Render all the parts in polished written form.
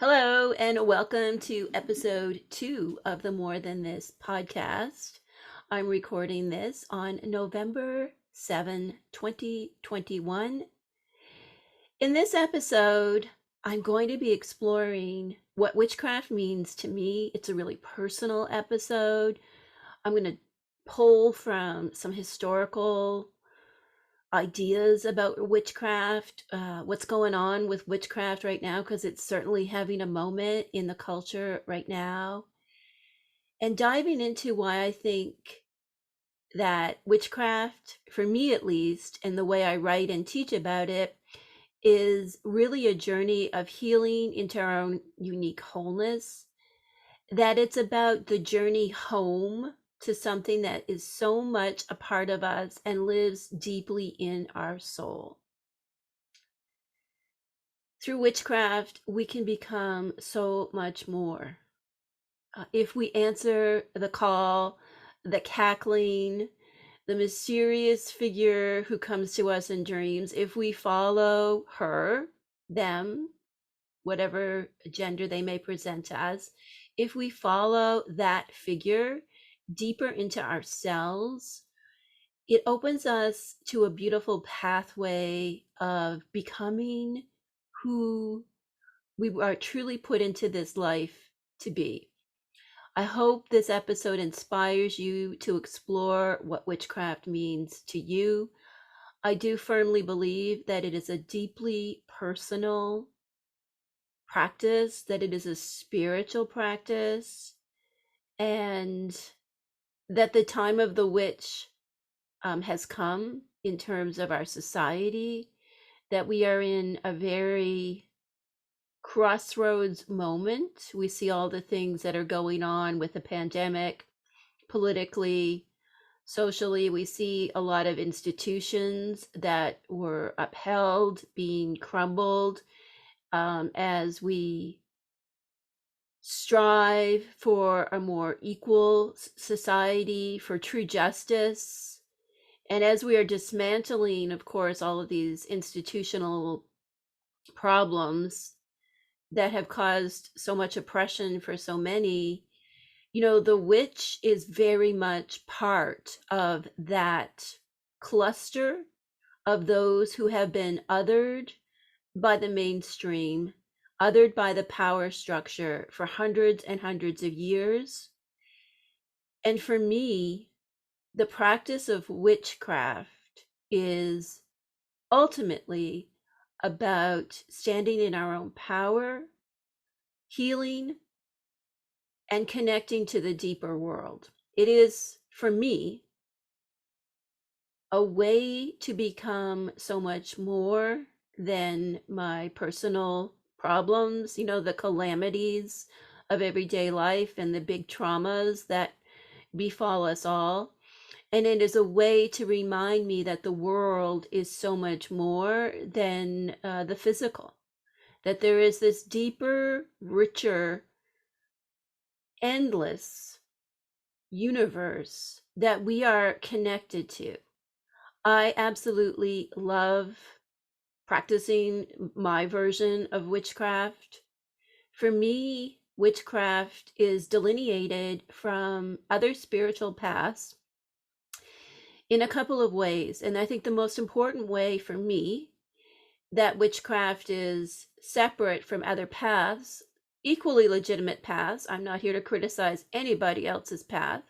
Hello, and welcome to episode 2 of the More Than This podcast. I'm recording this on November 7, 2021. In this episode, I'm going to be exploring what witchcraft means to me. It's a really personal episode. I'm going to pull from some historical ideas about witchcraft, what's going on with witchcraft right now, because it's certainly having a moment in the culture right now, and diving into why I think that witchcraft, for me at least, and the way I write and teach about it, is really a journey of healing into our own unique wholeness, that it's about the journey home to something that is so much a part of us and lives deeply in our soul. Through witchcraft, we can become so much more. If we answer the call, the cackling, the mysterious figure who comes to us in dreams, if we follow her, them, whatever gender they may present to us, if we follow that figure deeper into ourselves, it opens us to a beautiful pathway of becoming who we are truly put into this life to be. I hope this episode inspires you to explore what witchcraft means to you. I do firmly believe that it is a deeply personal practice, that it is a spiritual practice, and that the time of the witch has come in terms of our society, that we are in a very crossroads moment. We see all the things that are going on with the pandemic, politically, socially. We see a lot of institutions that were upheld being crumbled, as we strive for a more equal society, for true justice. And as we are dismantling, of course, all of these institutional problems that have caused so much oppression for so many, the witch is very much part of that cluster of those who have been othered by the mainstream, othered by the power structure for hundreds and hundreds of years. And for me, the practice of witchcraft is ultimately about standing in our own power, healing, and connecting to the deeper world. It is, for me, a way to become so much more than my personal problems, the calamities of everyday life and the big traumas that befall us all. And it is a way to remind me that the world is so much more than the physical, that there is this deeper, richer, endless universe that we are connected to. I absolutely love practicing my version of witchcraft. For me, witchcraft is delineated from other spiritual paths in a couple of ways. And I think the most important way for me that witchcraft is separate from other paths, equally legitimate paths, I'm not here to criticize anybody else's path,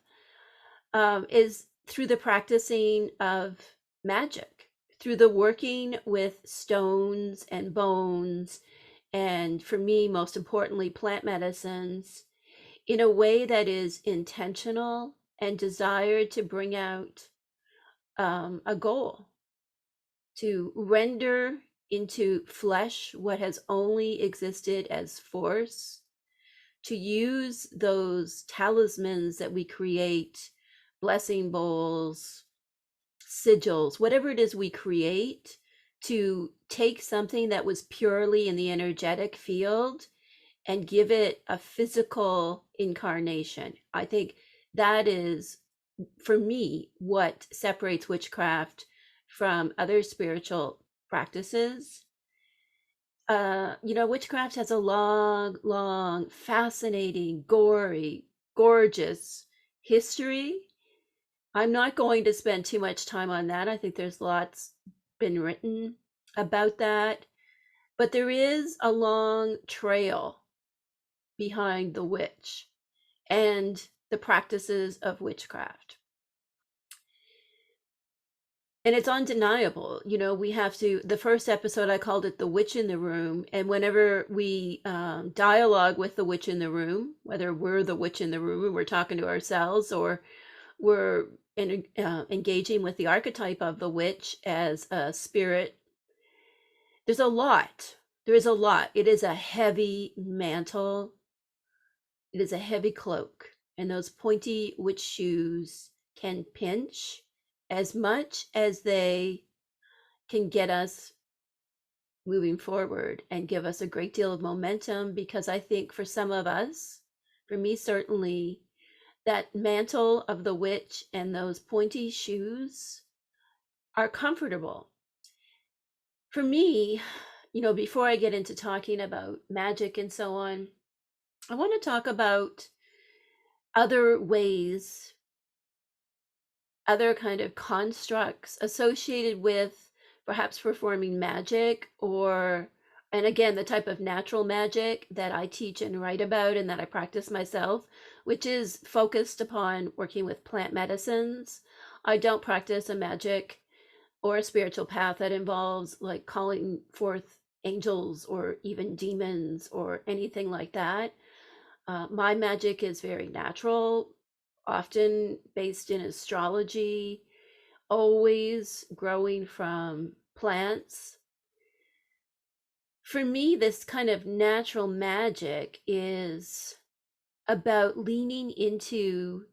is through the practicing of magic, through the working with stones and bones, and for me, most importantly, plant medicines, in a way that is intentional and desired to bring out a goal, to render into flesh what has only existed as force, to use those talismans that we create, blessing bowls, sigils, whatever it is we create, to take something that was purely in the energetic field and give it a physical incarnation. I think that is, for me, what separates witchcraft from other spiritual practices. Witchcraft has a long, long, fascinating, gory, gorgeous history. I'm not going to spend too much time on that. I think there's lots been written about that. But there is a long trail behind the witch and the practices of witchcraft. And it's undeniable. We have to, the first episode, I called it The Witch in the Room. And whenever we dialogue with the witch in the room, whether we're the witch in the room and we're talking to ourselves, or we're engaging with the archetype of the witch as a spirit, there's a lot. There is a lot. It is a heavy mantle. It is a heavy cloak. And those pointy witch shoes can pinch as much as they can get us moving forward and give us a great deal of momentum, because I think for some of us, for me certainly, that mantle of the witch and those pointy shoes are comfortable. For me, before I get into talking about magic and so on, I want to talk about other ways, other kind of constructs associated with perhaps performing magic, and again, the type of natural magic that I teach and write about and that I practice myself, which is focused upon working with plant medicines. I don't practice a magic or a spiritual path that involves like calling forth angels or even demons or anything like that. My magic is very natural, often based in astrology, always growing from plants. For me, this kind of natural magic is about leaning into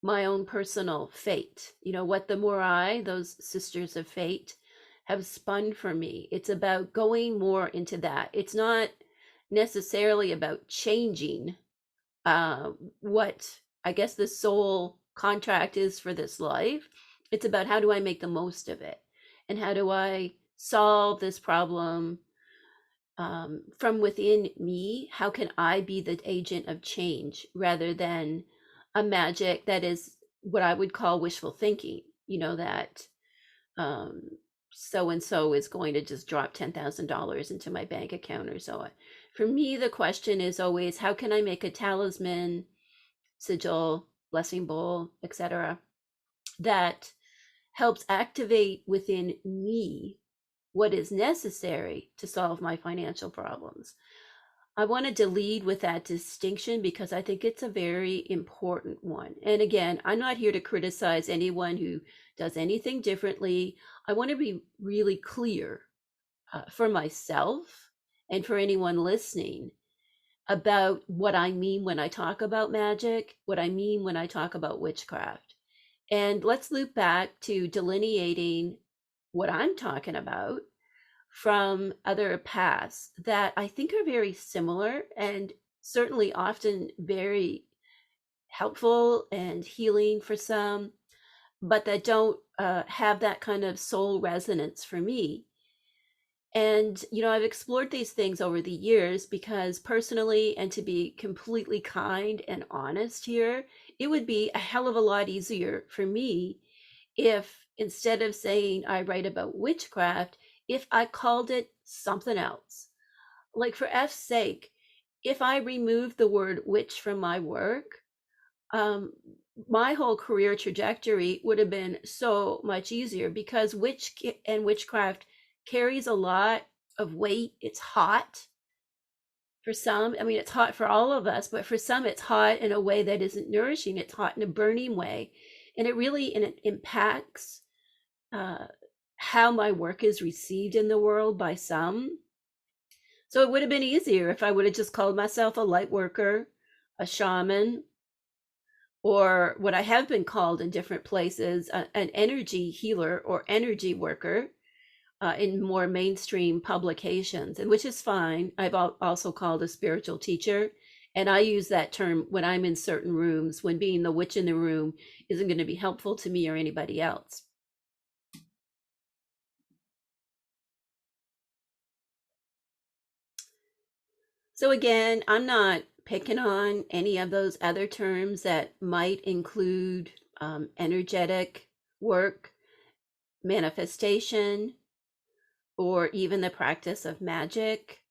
my own personal fate. What the Morai, those sisters of fate, have spun for me. It's about going more into that. It's not necessarily about changing what I guess the soul contract is for this life. It's about how do I make the most of it, and how do I solve this problem from within me. How can I be the agent of change rather than a magic that is what I would call wishful thinking, that um, so and so is going to just drop $10,000 into my bank account or so on. For me, the question is always, how can I make a talisman, sigil, blessing bowl, etc., that helps activate within me what is necessary to solve my financial problems? I wanted to lead with that distinction because I think it's a very important one. And again, I'm not here to criticize anyone who does anything differently. I want to be really clear for myself and for anyone listening about what I mean when I talk about magic, what I mean when I talk about witchcraft. And let's loop back to delineating what I'm talking about from other paths that I think are very similar and certainly often very helpful and healing for some, but that don't have that kind of soul resonance for me. And, I've explored these things over the years because personally, and to be completely kind and honest here, it would be a hell of a lot easier for me if instead of saying I write about witchcraft, if I called it something else. Like, for F's sake, if I removed the word witch from my work, um, my whole career trajectory would have been so much easier, because and witchcraft carries a lot of weight. It's hot for some. I mean, it's hot for all of us, but for some, it's hot in a way that isn't nourishing. It's hot in a burning way. And it impacts how my work is received in the world by some. So it would have been easier if I would have just called myself a light worker, a shaman, or what I have been called in different places, an energy healer or energy worker in more mainstream publications, and which is fine. I've also called a spiritual teacher, and I use that term when I'm in certain rooms, when being the witch in the room isn't going to be helpful to me or anybody else. So again, I'm not picking on any of those other terms that might include energetic work, manifestation, or even the practice of magic.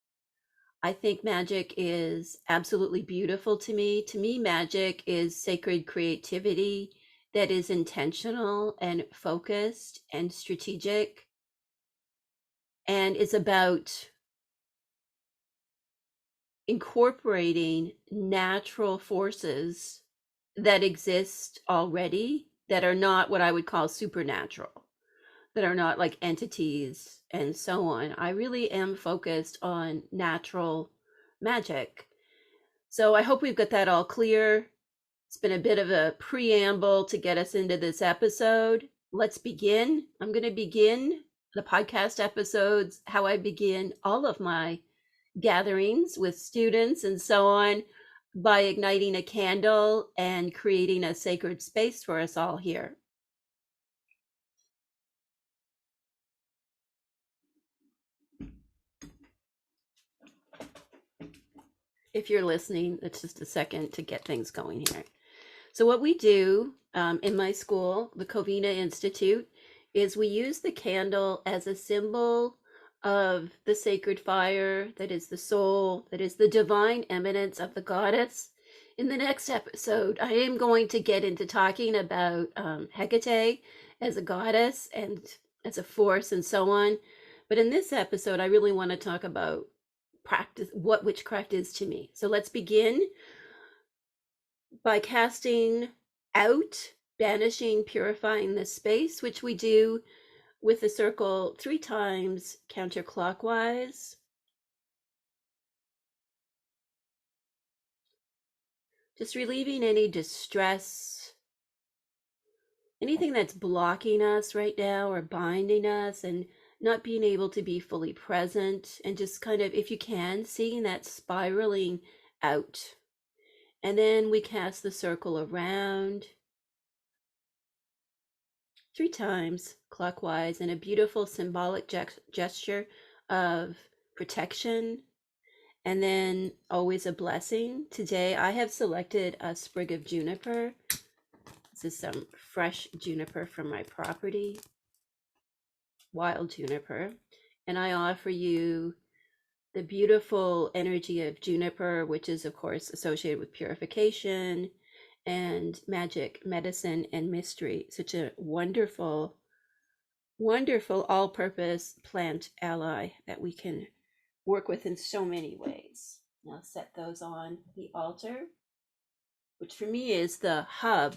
I think magic is absolutely beautiful to me. To me, magic is sacred creativity that is intentional and focused and strategic, and is about incorporating natural forces that exist already that are not what I would call supernatural, that are not like entities and so on. I really am focused on natural magic. So I hope we've got that all clear. It's been a bit of a preamble to get us into this episode. Let's begin. I'm going to begin the podcast episodes how I begin all of my gatherings with students and so on, by igniting a candle and creating a sacred space for us all here. If you're listening, it's just a second to get things going here. So what we do in my school, the Covina Institute, is we use the candle as a symbol of the sacred fire that is the soul, that is the divine eminence of the goddess. In the next episode, I am going to get into talking about Hekate as a goddess and as a force and so on. But in this episode, I really want to talk about practice, what witchcraft is to me. So let's begin by casting out, banishing, purifying the space, which we do with the circle 3 times counterclockwise. Just relieving any distress, anything that's blocking us right now or binding us and not being able to be fully present, and just kind of, if you can, seeing that spiraling out. And then we cast the circle around 3 times clockwise in a beautiful symbolic gesture of protection, and then always a blessing. Today I have selected a sprig of juniper. This is some fresh juniper from my property, wild juniper, and I offer you the beautiful energy of juniper, which is of course associated with purification and magic, medicine, and mystery. Such a wonderful, wonderful all-purpose plant ally that we can work with in so many ways. Now set those on the altar, which for me is the hub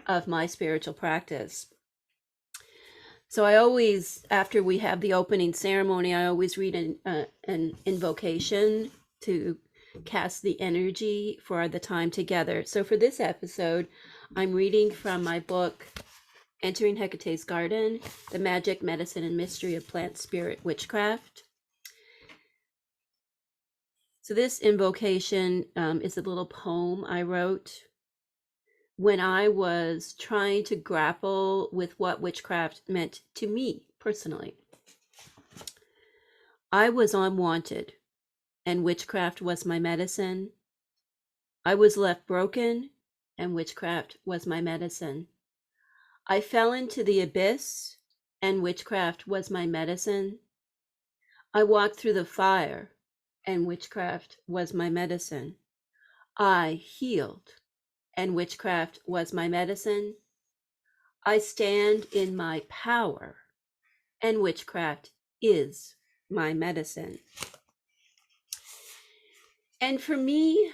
of my spiritual practice. So I always, after we have the opening ceremony, I always read an invocation to cast the energy for the time together. So for this episode, I'm reading from my book, Entering Hecate's Garden, The Magic, Medicine, and Mystery of Plant Spirit Witchcraft. So this invocation is a little poem I wrote when I was trying to grapple with what witchcraft meant to me personally. I was unwanted, and witchcraft was my medicine. I was left broken, and witchcraft was my medicine. I fell into the abyss, and witchcraft was my medicine. I walked through the fire, and witchcraft was my medicine. I healed, and witchcraft was my medicine. I stand in my power, and witchcraft is my medicine. And for me,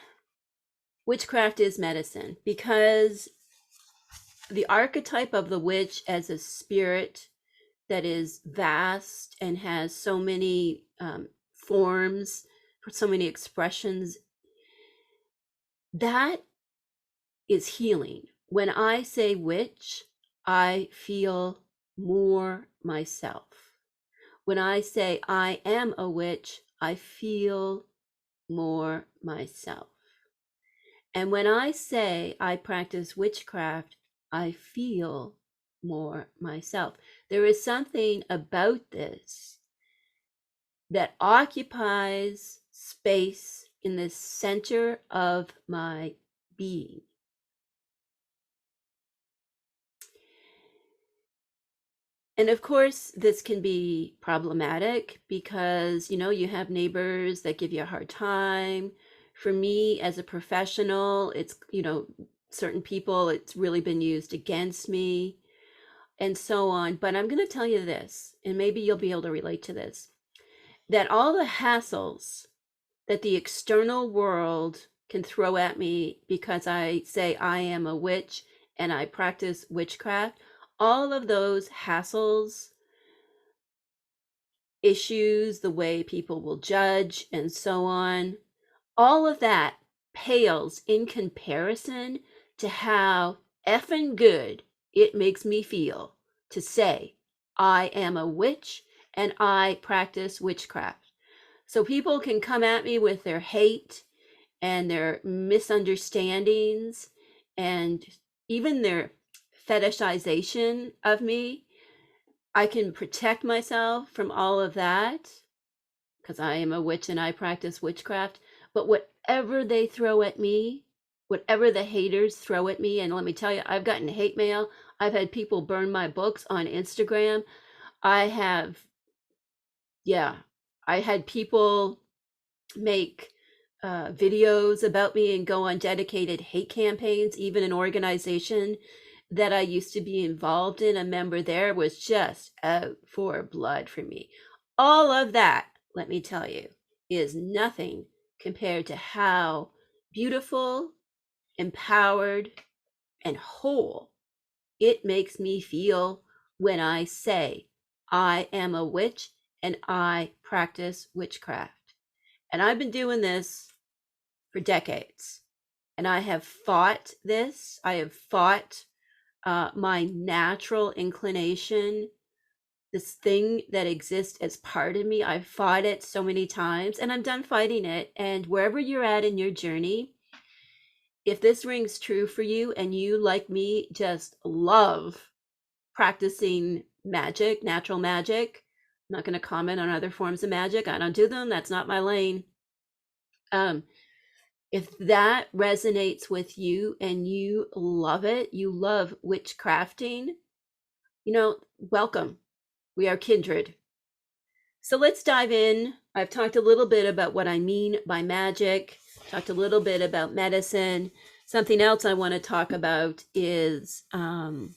witchcraft is medicine, because the archetype of the witch as a spirit that is vast and has so many forms, so many expressions, that is healing. When I say witch, I feel more myself. When I say I am a witch, I feel more myself. And when I say I practice witchcraft, I feel more myself. There is something about this that occupies space in the center of my being. And of course, this can be problematic because, you have neighbors that give you a hard time. For me as a professional, it's, certain people, it's really been used against me and so on. But I'm going to tell you this, and maybe you'll be able to relate to this, that all the hassles that the external world can throw at me because I say I am a witch and I practice witchcraft, all of those hassles, issues, the way people will judge, and so on, all of that pales in comparison to how effing good it makes me feel to say I am a witch and I practice witchcraft. So people can come at me with their hate and their misunderstandings and even their fetishization of me. I can protect myself from all of that because I am a witch and I practice witchcraft. But whatever they throw at me, whatever the haters throw at me, and let me tell you, I've gotten hate mail. I've had people burn my books on Instagram. I have, yeah, I had people make videos about me and go on dedicated hate campaigns. Even an organization that I used to be involved in, a member there was just out for blood for me. All of that, let me tell you, is nothing compared to how beautiful, empowered, and whole it makes me feel when I say I am a witch and I practice witchcraft. And I've been doing this for decades. And I have fought this. I have fought my natural inclination, this thing that exists as part of me. I've fought it so many times and I'm done fighting it. And wherever you're at in your journey, if this rings true for you and you, like me, just love practicing magic, natural magic, I'm not going to comment on other forms of magic. I don't do them. That's not my lane. If that resonates with you and you love it, you love witchcrafting, welcome. We are kindred. So let's dive in. I've talked a little bit about what I mean by magic, talked a little bit about medicine. Something else I want to talk about is the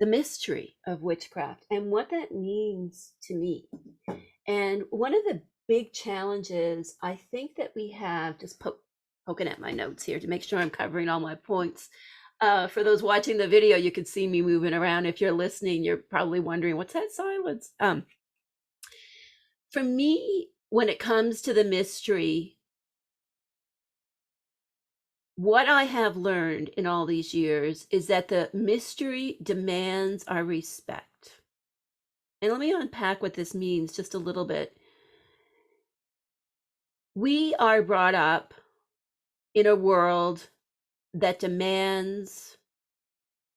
mystery of witchcraft and what that means to me. And one of the big challenges I think that we have, just poking at my notes here to make sure I'm covering all my points. For those watching the video, you could see me moving around. If you're listening, you're probably wondering, what's that silence? For me, when it comes to the mystery, what I have learned in all these years is that the mystery demands our respect. And let me unpack what this means just a little bit. We are brought up in a world that demands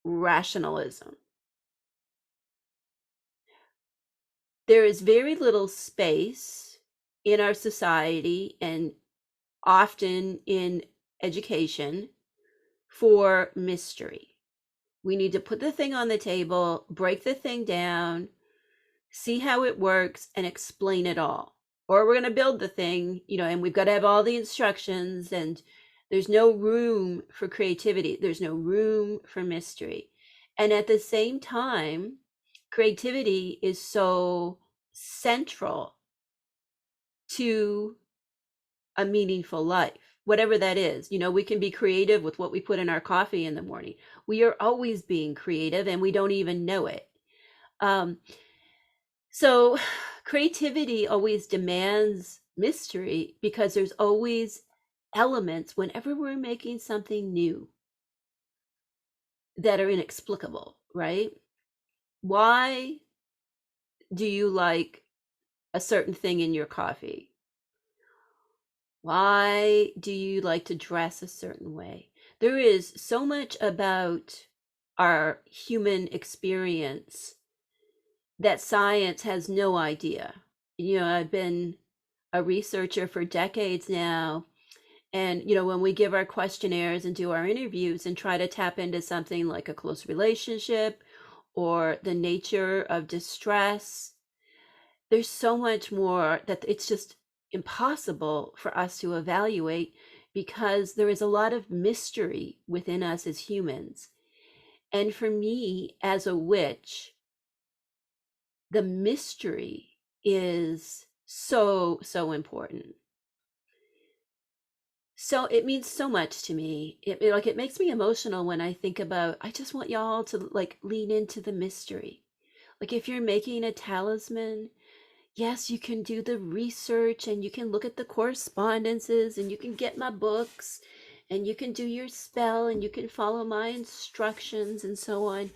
rationalism. There is very little space in our society and often in education for mystery. We need to put the thing on the table, break the thing down, see how it works, and explain it all. Or we're going to build the thing, and we've got to have all the instructions, and there's no room for creativity. There's no room for mystery. And at the same time, creativity is so central to a meaningful life, whatever that is. We can be creative with what we put in our coffee in the morning. We are always being creative and we don't even know it. So creativity always demands mystery because there's always elements whenever we're making something new that are inexplicable, right? Why do you like a certain thing in your coffee? Why do you like to dress a certain way? There is so much about our human experience that science has no idea. I've been a researcher for decades now. And, you know, when we give our questionnaires and do our interviews and try to tap into something like a close relationship or the nature of distress, there's so much more that it's just impossible for us to evaluate because there is a lot of mystery within us as humans. And for me, as a witch, the mystery is so, so important. So it means so much to me. Like it makes me emotional when I think about, I just want y'all to like lean into the mystery. Like if you're making a talisman, yes, you can do the research and you can look at the correspondences and you can get my books and you can do your spell and you can follow my instructions and so on.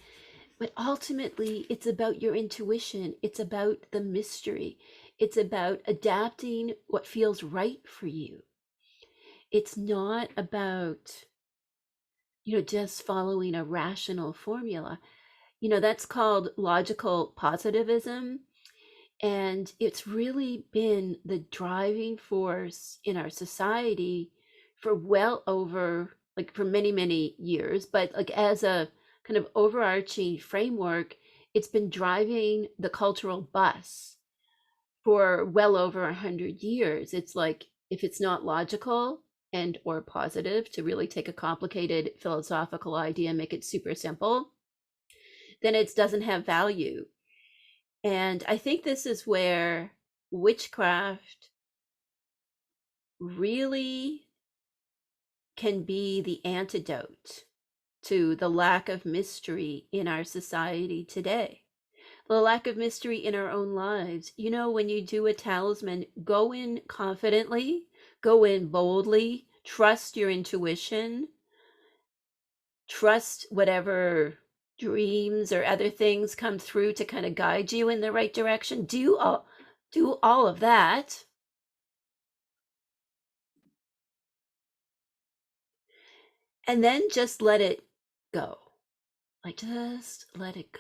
But ultimately, it's about your intuition. It's about the mystery. It's about adapting what feels right for you. It's not about, you know, just following a rational formula. You know, that's called logical positivism. And it's really been the driving force in our society for well over, like, for many, many years. But, like, as a kind of overarching framework, it's been driving the cultural bus for well over 100 years. It's like, if it's not logical and or positive, to really take a complicated philosophical idea and make it super simple, then it doesn't have value. And I think this is where witchcraft really can be the antidote to the lack of mystery in our society today, the lack of mystery in our own lives. You know, when you do a talisman, go in confidently, go in boldly, trust your intuition, trust whatever dreams or other things come through to kind of guide you in the right direction. Do all of that. And then just let it go. Like, just let it go.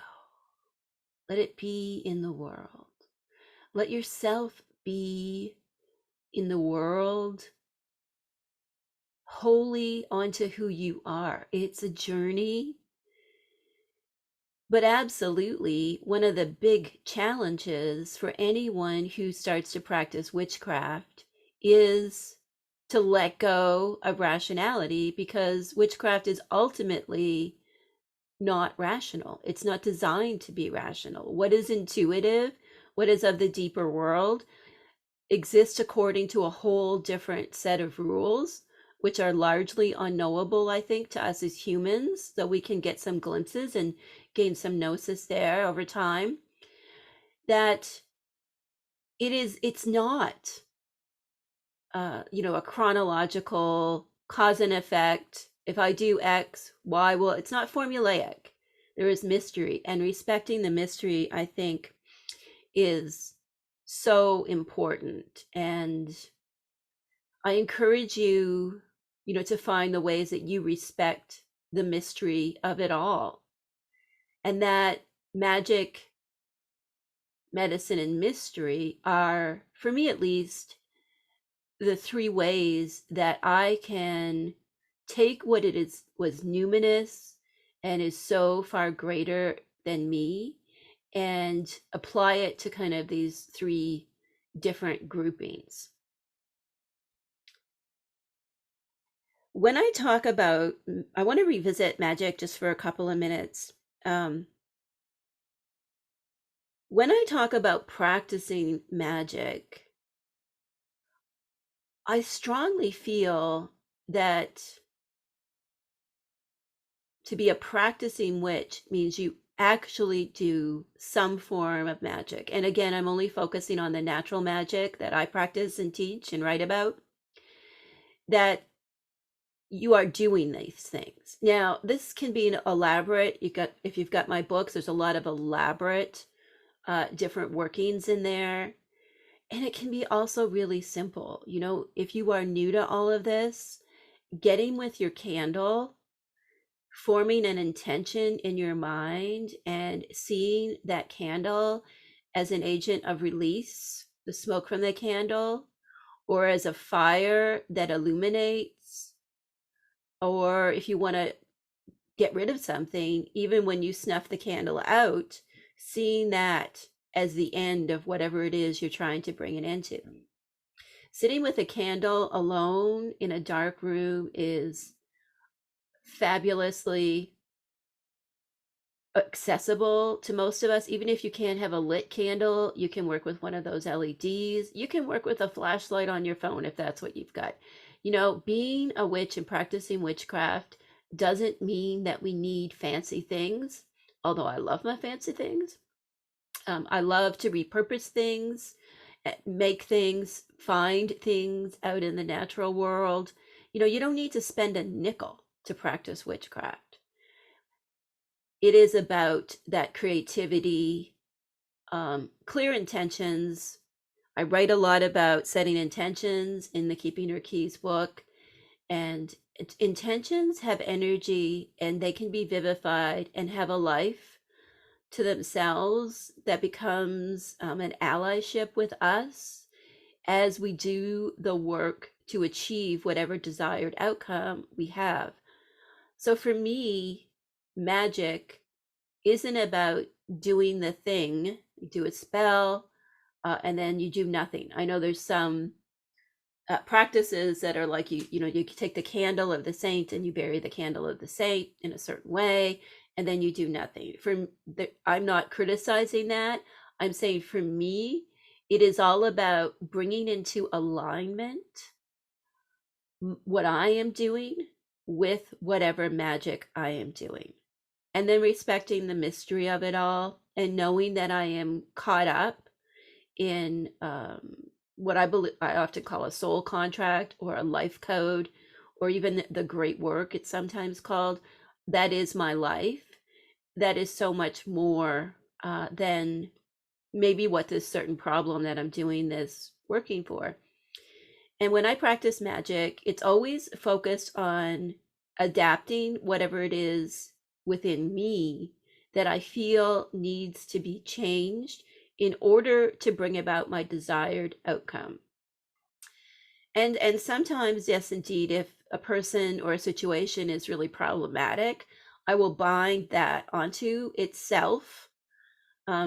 Let it be in the world. Let yourself be in the world, wholly onto who you are. It's a journey. But absolutely, one of the big challenges for anyone who starts to practice witchcraft is to let go of rationality, because witchcraft is ultimately not rational. It's not designed to be rational. What is intuitive, what is of the deeper world, exists according to a whole different set of rules, which are largely unknowable, I think, to us as humans, though we can get some glimpses and gain some gnosis there over time. That it's not, you know, a chronological cause and effect. If I do X, Y, well, it's not formulaic. There is mystery, and respecting the mystery, I think, is so important. And I encourage you, you know, to find the ways that you respect the mystery of it all. And that magic, medicine, and mystery are, for me at least, the three ways that I can take what it is was numinous and is so far greater than me and apply it to kind of these three different groupings. When I talk about, I want to revisit magic just for a couple of minutes. When I talk about practicing magic, I strongly feel that to be a practicing witch means you actually do some form of magic. And again, I'm only focusing on the natural magic that I practice and teach and write about, that you are doing these things. Now, this can be an elaborate, if you've got my books, there's a lot of elaborate different workings in there. And it can be also really simple. You know, if you are new to all of this, getting with your candle, forming an intention in your mind, and seeing that candle as an agent of release, the smoke from the candle, or as a fire that illuminates, or if you want to get rid of something, even when you snuff the candle out, seeing that as the end of whatever it is you're trying to bring it into. Sitting with a candle alone in a dark room is fabulously accessible to most of us. Even if you can't have a lit candle, you can work with one of those LEDs. You can work with a flashlight on your phone if that's what you've got. You know, being a witch and practicing witchcraft doesn't mean that we need fancy things, although I love my fancy things. I love to repurpose things, make things, find things out in the natural world. You know, you don't need to spend a nickel to practice witchcraft. It is about that creativity, clear intentions. I write a lot about setting intentions in the Keeping Her Keys book, and intentions have energy and they can be vivified and have a life to themselves that becomes an allyship with us as we do the work to achieve whatever desired outcome we have. So for me, magic isn't about doing the thing. You do a spell and then you do nothing. I know there's some practices that are like you know, you take the candle of the saint and you bury the candle of the saint in a certain way, and then you do nothing. I'm not criticizing that. I'm saying for me, it is all about bringing into alignment what I am doing with whatever magic I am doing, and then respecting the mystery of it all and knowing that I am caught up in what I believe I often call a soul contract or a life code, or even the great work it's sometimes called. That is my life. That is so much more than maybe what this certain problem that I'm doing this working for. And when I practice magic, it's always focused on adapting whatever it is within me that I feel needs to be changed in order to bring about my desired outcome. And sometimes, yes, indeed, if a person or a situation is really problematic, I will bind that onto itself, not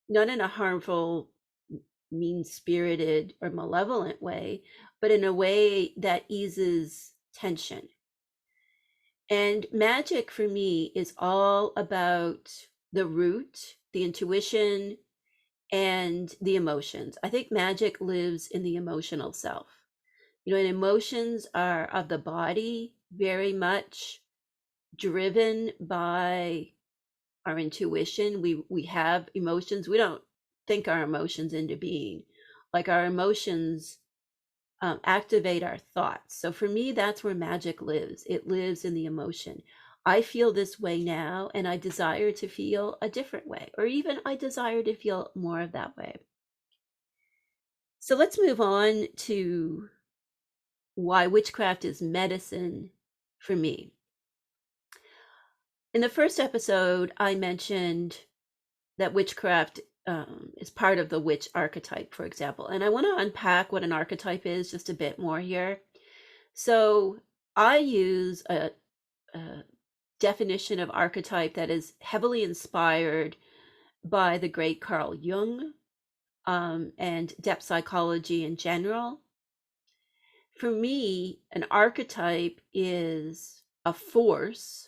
in a harmful, mean-spirited, or malevolent way, but in a way that eases tension. And magic for me is all about the root, the intuition, and the emotions. I think magic lives in the emotional self. You know, and emotions are of the body, very much driven by our intuition. We have emotions. We don't think our emotions into being. Like our emotions activate our thoughts. So for me, that's where magic lives. It lives in the emotion. I feel this way now, and I desire to feel a different way, or even I desire to feel more of that way. So let's move on to why witchcraft is medicine for me. In the first episode, I mentioned that witchcraft is part of the witch archetype, for example. And I want to unpack what an archetype is just a bit more here. So I use a definition of archetype that is heavily inspired by the great Carl Jung and depth psychology in general. For me, an archetype is a force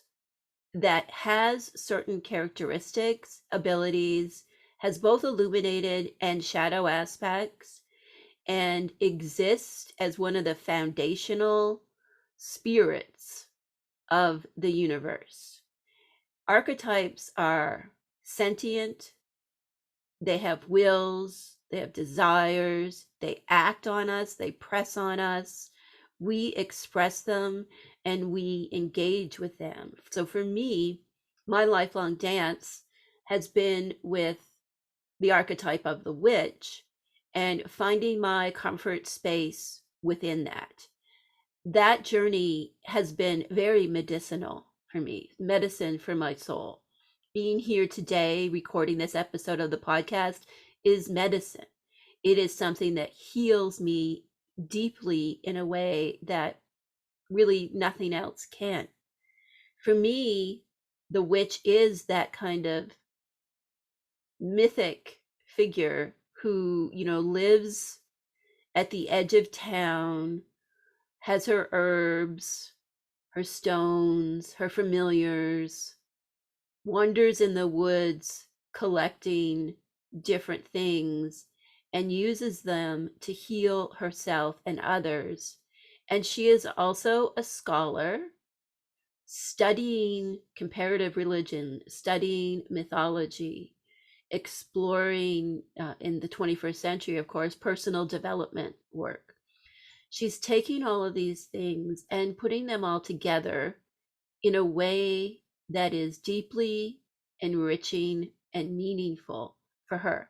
that has certain characteristics, abilities, has both illuminated and shadow aspects, and exists as one of the foundational spirits of the universe. Archetypes are sentient, they have wills, they have desires, they act on us, they press on us, we express them, and we engage with them. So for me, my lifelong dance has been with the archetype of the witch and finding my comfort space within that. That journey has been very medicinal for me, medicine for my soul. Being here today, recording this episode of the podcast, is medicine. It is something that heals me deeply in a way that really nothing else can. For me, the witch is that kind of mythic figure who, lives at the edge of town, has her herbs, her stones, her familiars, wanders in the woods collecting different things and uses them to heal herself and others. And she is also a scholar studying comparative religion, studying mythology, exploring in the 21st century, of course, personal development work. She's taking all of these things and putting them all together in a way that is deeply enriching and meaningful for her.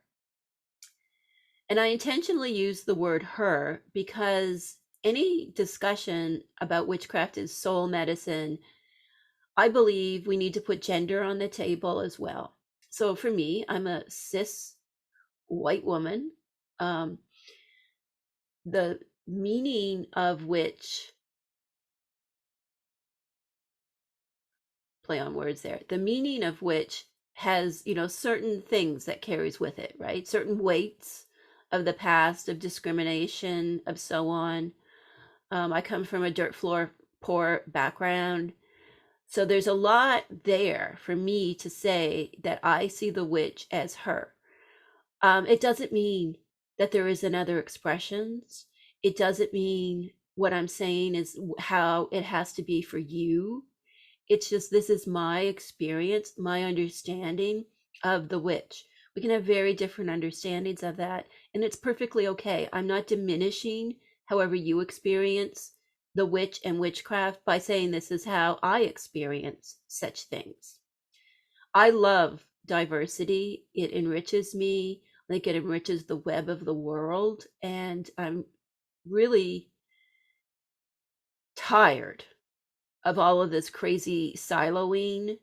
And I intentionally use the word her because any discussion about witchcraft is soul medicine, I believe we need to put gender on the table as well. So for me, I'm a cis white woman. Um, the meaning of which, play on words there, the meaning of which has, certain things that carries with it, right? Certain weights of the past, of discrimination, of so on. I come from a dirt floor poor background. So there's a lot there for me to say that I see the witch as her. It doesn't mean that there isn't other expressions. It doesn't mean what I'm saying is how it has to be for you. It's just this is my experience, my understanding of the witch. We can have very different understandings of that, and it's perfectly okay. I'm not diminishing however you experience the witch and witchcraft by saying this is how I experience such things. I love diversity. It enriches me. I think it enriches the web of the world. And I'm really tired of all of this crazy siloing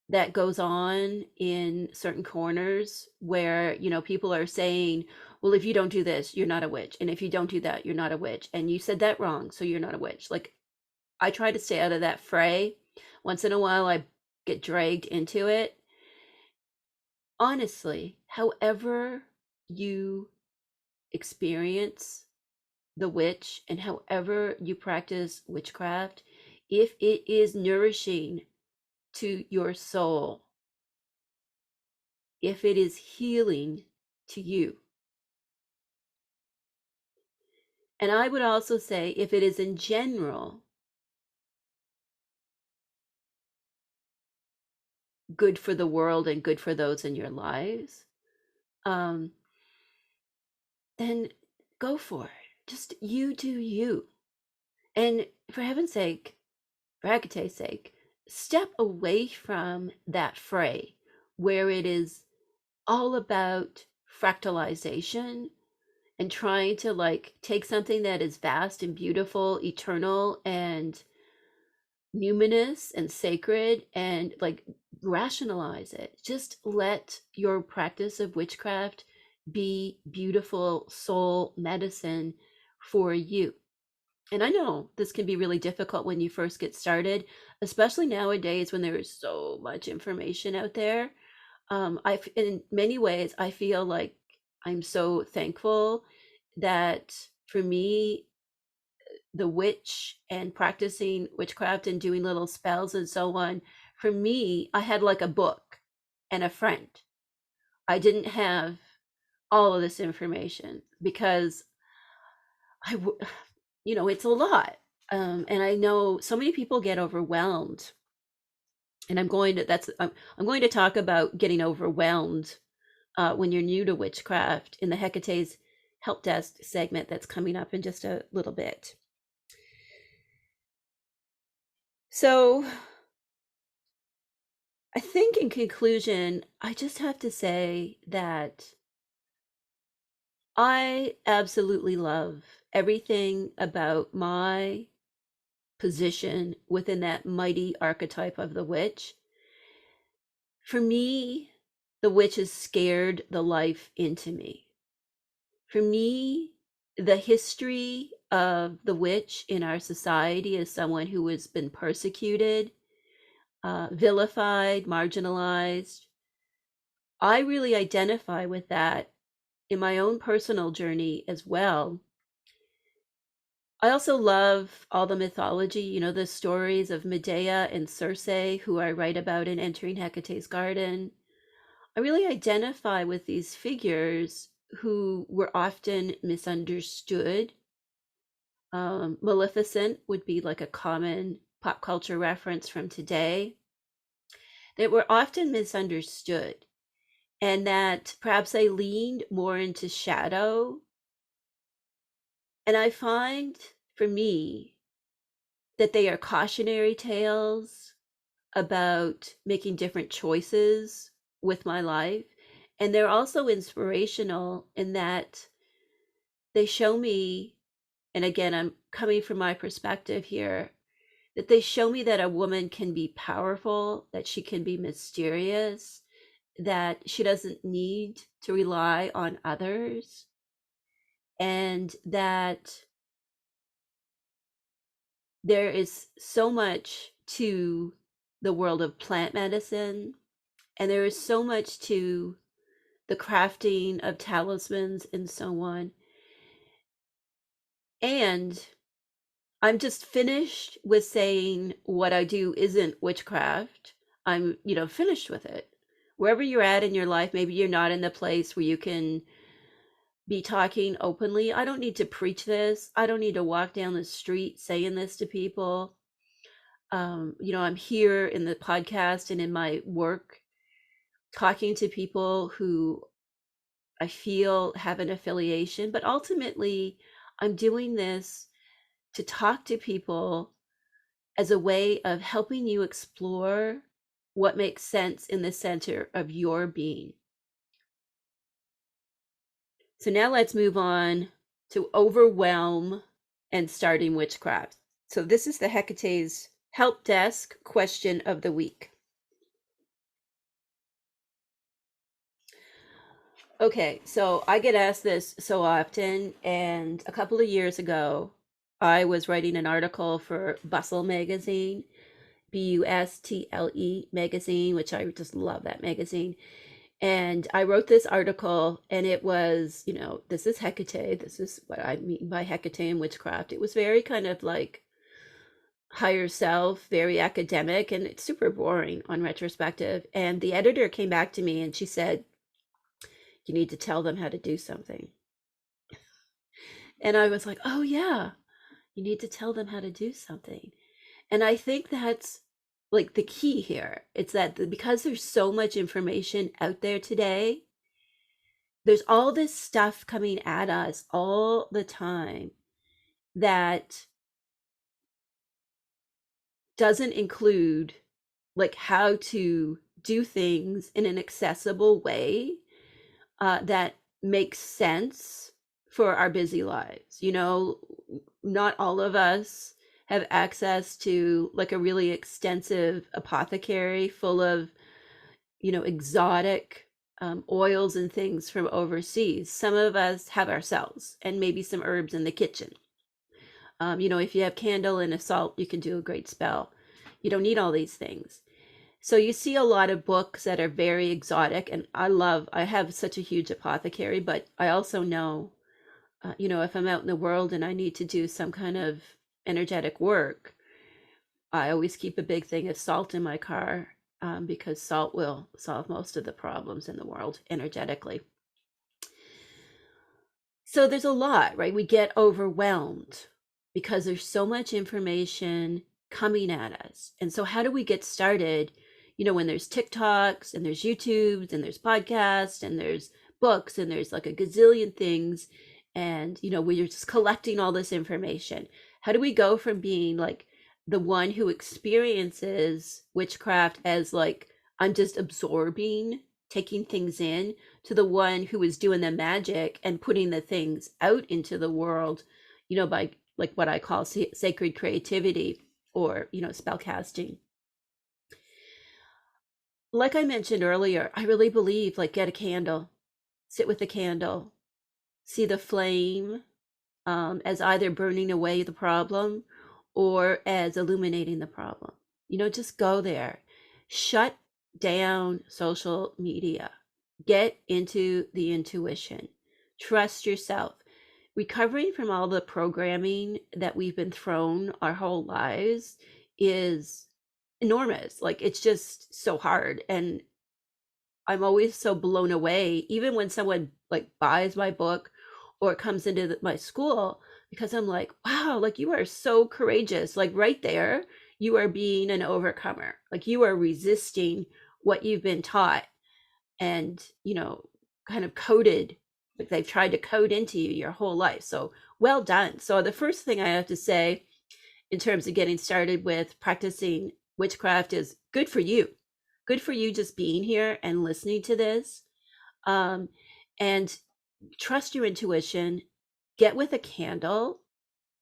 that goes on in certain corners where, people are saying, well, if you don't do this, you're not a witch. And if you don't do that, you're not a witch. And you said that wrong, so you're not a witch. Like, I try to stay out of that fray. Once in a while, I get dragged into it. Honestly, however you experience the witch and however you practice witchcraft, if it is nourishing to your soul, if it is healing to you, and I would also say if it is in general good for the world and good for those in your lives, um, then go for it. Just you do you. And for heaven's sake, for Hecate's sake, step away from that fray where it is all about fractalization and trying to like take something that is vast and beautiful, eternal and numinous and sacred and like rationalize it. Just let your practice of witchcraft be beautiful soul medicine for you. And I know this can be really difficult when you first get started, especially nowadays when there is so much information out there. In many ways, I feel like I'm so thankful that for me, the witch and practicing witchcraft and doing little spells and so on, for me, I had like a book and a friend. I didn't have all of this information because I, it's a lot. And I know so many people get overwhelmed. And I'm going to talk about getting overwhelmed when you're new to witchcraft in the Hecate's help desk segment that's coming up in just a little bit. So I think in conclusion, I just have to say that I absolutely love everything about my position within that mighty archetype of the witch. For me, the witch has scared the life into me. For me, the history of the witch in our society as someone who has been persecuted, vilified, marginalized. I really identify with that in my own personal journey as well. I also love all the mythology, the stories of Medea and Circe, who I write about in Entering Hecate's Garden. I really identify with these figures who were often misunderstood. Maleficent would be like a common pop culture reference from today, that were often misunderstood, and that perhaps they leaned more into shadow. And I find for me that they are cautionary tales about making different choices with my life. And they're also inspirational in that they show me, and again, I'm coming from my perspective here, that they show me that a woman can be powerful, that she can be mysterious, that she doesn't need to rely on others, and that there is so much to the world of plant medicine, and there is so much to the crafting of talismans and so on. And I'm just finished with saying what I do isn't witchcraft. I'm, finished with it. Wherever you're at in your life, maybe you're not in the place where you can be talking openly. I don't need to preach this. I don't need to walk down the street saying this to people. I'm here in the podcast and in my work talking to people who I feel have an affiliation, but ultimately I'm doing this to talk to people as a way of helping you explore what makes sense in the center of your being. So now let's move on to overwhelm and starting witchcraft. So this is the Hecate's help desk question of the week. Okay, so I get asked this so often, and a couple of years ago, I was writing an article for Bustle magazine, Bustle magazine, which I just love that magazine. And I wrote this article, and it was, this is Hekate. This is what I mean by Hekate and witchcraft. It was very kind of like higher self, very academic, and it's super boring on retrospective. And the editor came back to me and she said, "You need to tell them how to do something." And I was like, "Oh, yeah, you need to tell them how to do something." And I think that's like the key here. It's that because there's so much information out there today, there's all this stuff coming at us all the time that doesn't include like how to do things in an accessible way that makes sense for our busy lives. Not all of us have access to like a really extensive apothecary full of, exotic oils and things from overseas. Some of us have ourselves and maybe some herbs in the kitchen. If you have candle and a salt, you can do a great spell. You don't need all these things. So you see a lot of books that are very exotic, and I have such a huge apothecary, but I also know, if I'm out in the world and I need to do some kind of energetic work, I always keep a big thing of salt in my car, because salt will solve most of the problems in the world energetically. So there's a lot, right? We get overwhelmed because there's so much information coming at us. And so how do we get started? When there's TikToks and there's YouTubes and there's podcasts and there's books and there's like a gazillion things, and we're just collecting all this information. How do we go from being like the one who experiences witchcraft as like, I'm just absorbing, taking things in, to the one who is doing the magic and putting the things out into the world, by like what I call sacred creativity, or, spell casting. Like I mentioned earlier, I really believe like get a candle, sit with the candle, see the flame, as either burning away the problem or as illuminating the problem. Just go there. Shut down social media. Get into the intuition. Trust yourself. Recovering from all the programming that we've been thrown our whole lives is enormous. Like, it's just so hard. And I'm always so blown away, even when someone like buys my book or comes into my school, because I'm like, wow, like you are so courageous. Like right there, you are being an overcomer. Like you are resisting what you've been taught and, kind of coded, like they've tried to code into you your whole life. So well done. So the first thing I have to say in terms of getting started with practicing witchcraft is good for you. Good for you just being here and listening to this. And trust your intuition. Get with a candle.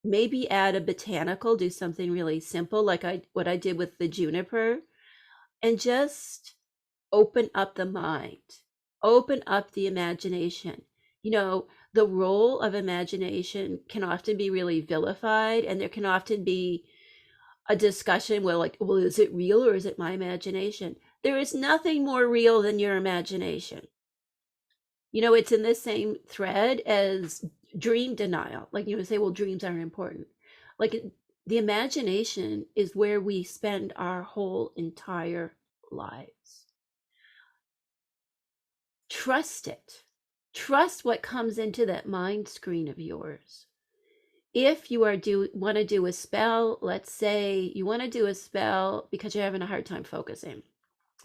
Maybe add a botanical. Do something really simple, like what I did with the juniper, and just open up the mind. Open up the imagination. The role of imagination can often be really vilified, and there can often be a discussion where, like, well, is it real or is it my imagination? There is nothing more real than your imagination. It's in this same thread as dream denial. Like, say, well, dreams aren't important. Like, the imagination is where we spend our whole entire lives. Trust it. Trust what comes into that mind screen of yours. If you want to do a spell, let's say you want to do a spell because you're having a hard time focusing.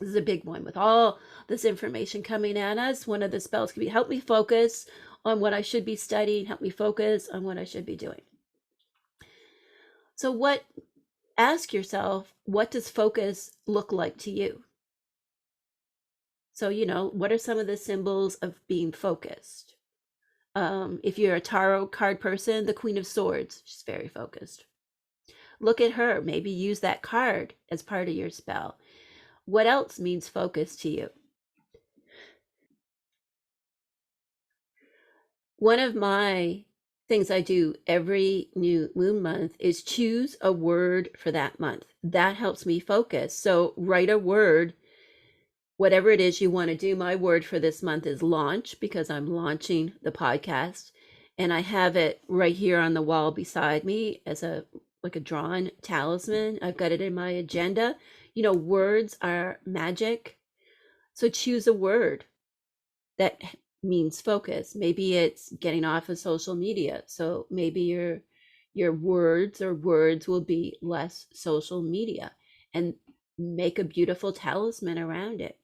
This is a big one with all this information coming at us. One of the spells could be help me focus on what I should be studying, help me focus on what I should be doing. So ask yourself, what does focus look like to you? So, what are some of the symbols of being focused? If you're a tarot card person, the Queen of Swords, she's very focused. Look at her. Maybe use that card as part of your spell. What else means focus to you? One of my things I do every new moon month is choose a word for that month. That helps me focus. So write a word, whatever it is you want to do. My word for this month is launch, because I'm launching the podcast. And I have it right here on the wall beside me as a drawn talisman. I've got it in my agenda. Words are magic. So choose a word that means focus. Maybe it's getting off of social media. So maybe your words will be less social media, and make a beautiful talisman around it.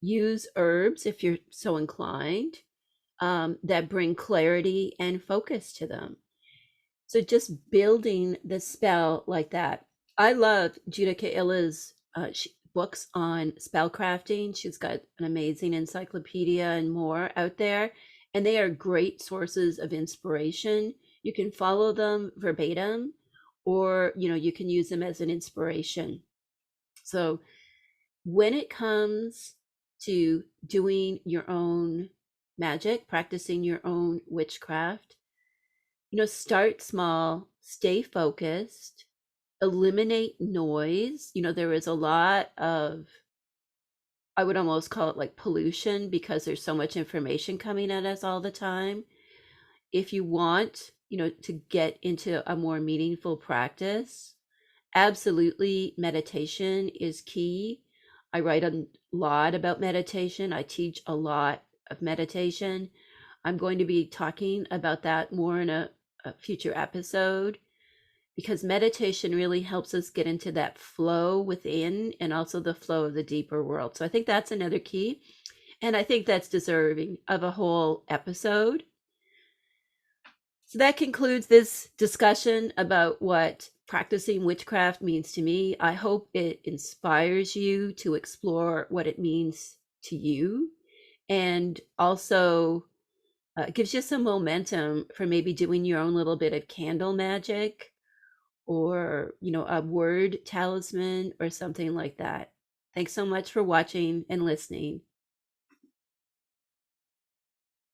Use herbs if you're so inclined, that bring clarity and focus to them. So just building the spell like that. I love Judica Illa's books on spellcrafting. She's got an amazing encyclopedia and more out there, and they are great sources of inspiration. You can follow them verbatim, or you can use them as an inspiration. So when it comes to doing your own magic, practicing your own witchcraft, start small, stay focused, eliminate noise. There is a lot of, I would almost call it like pollution, because there's so much information coming at us all the time. If you want, to get into a more meaningful practice, absolutely meditation is key. I write a lot about meditation. I teach a lot of meditation. I'm going to be talking about that more in a future episode, because meditation really helps us get into that flow within, and also the flow of the deeper world. So I think that's another key, and I think that's deserving of a whole episode. So that concludes this discussion about what practicing witchcraft means to me. I hope it inspires you to explore what it means to you, and also gives you some momentum for maybe doing your own little bit of candle magic, or a word talisman or something like that. Thanks so much for watching and listening.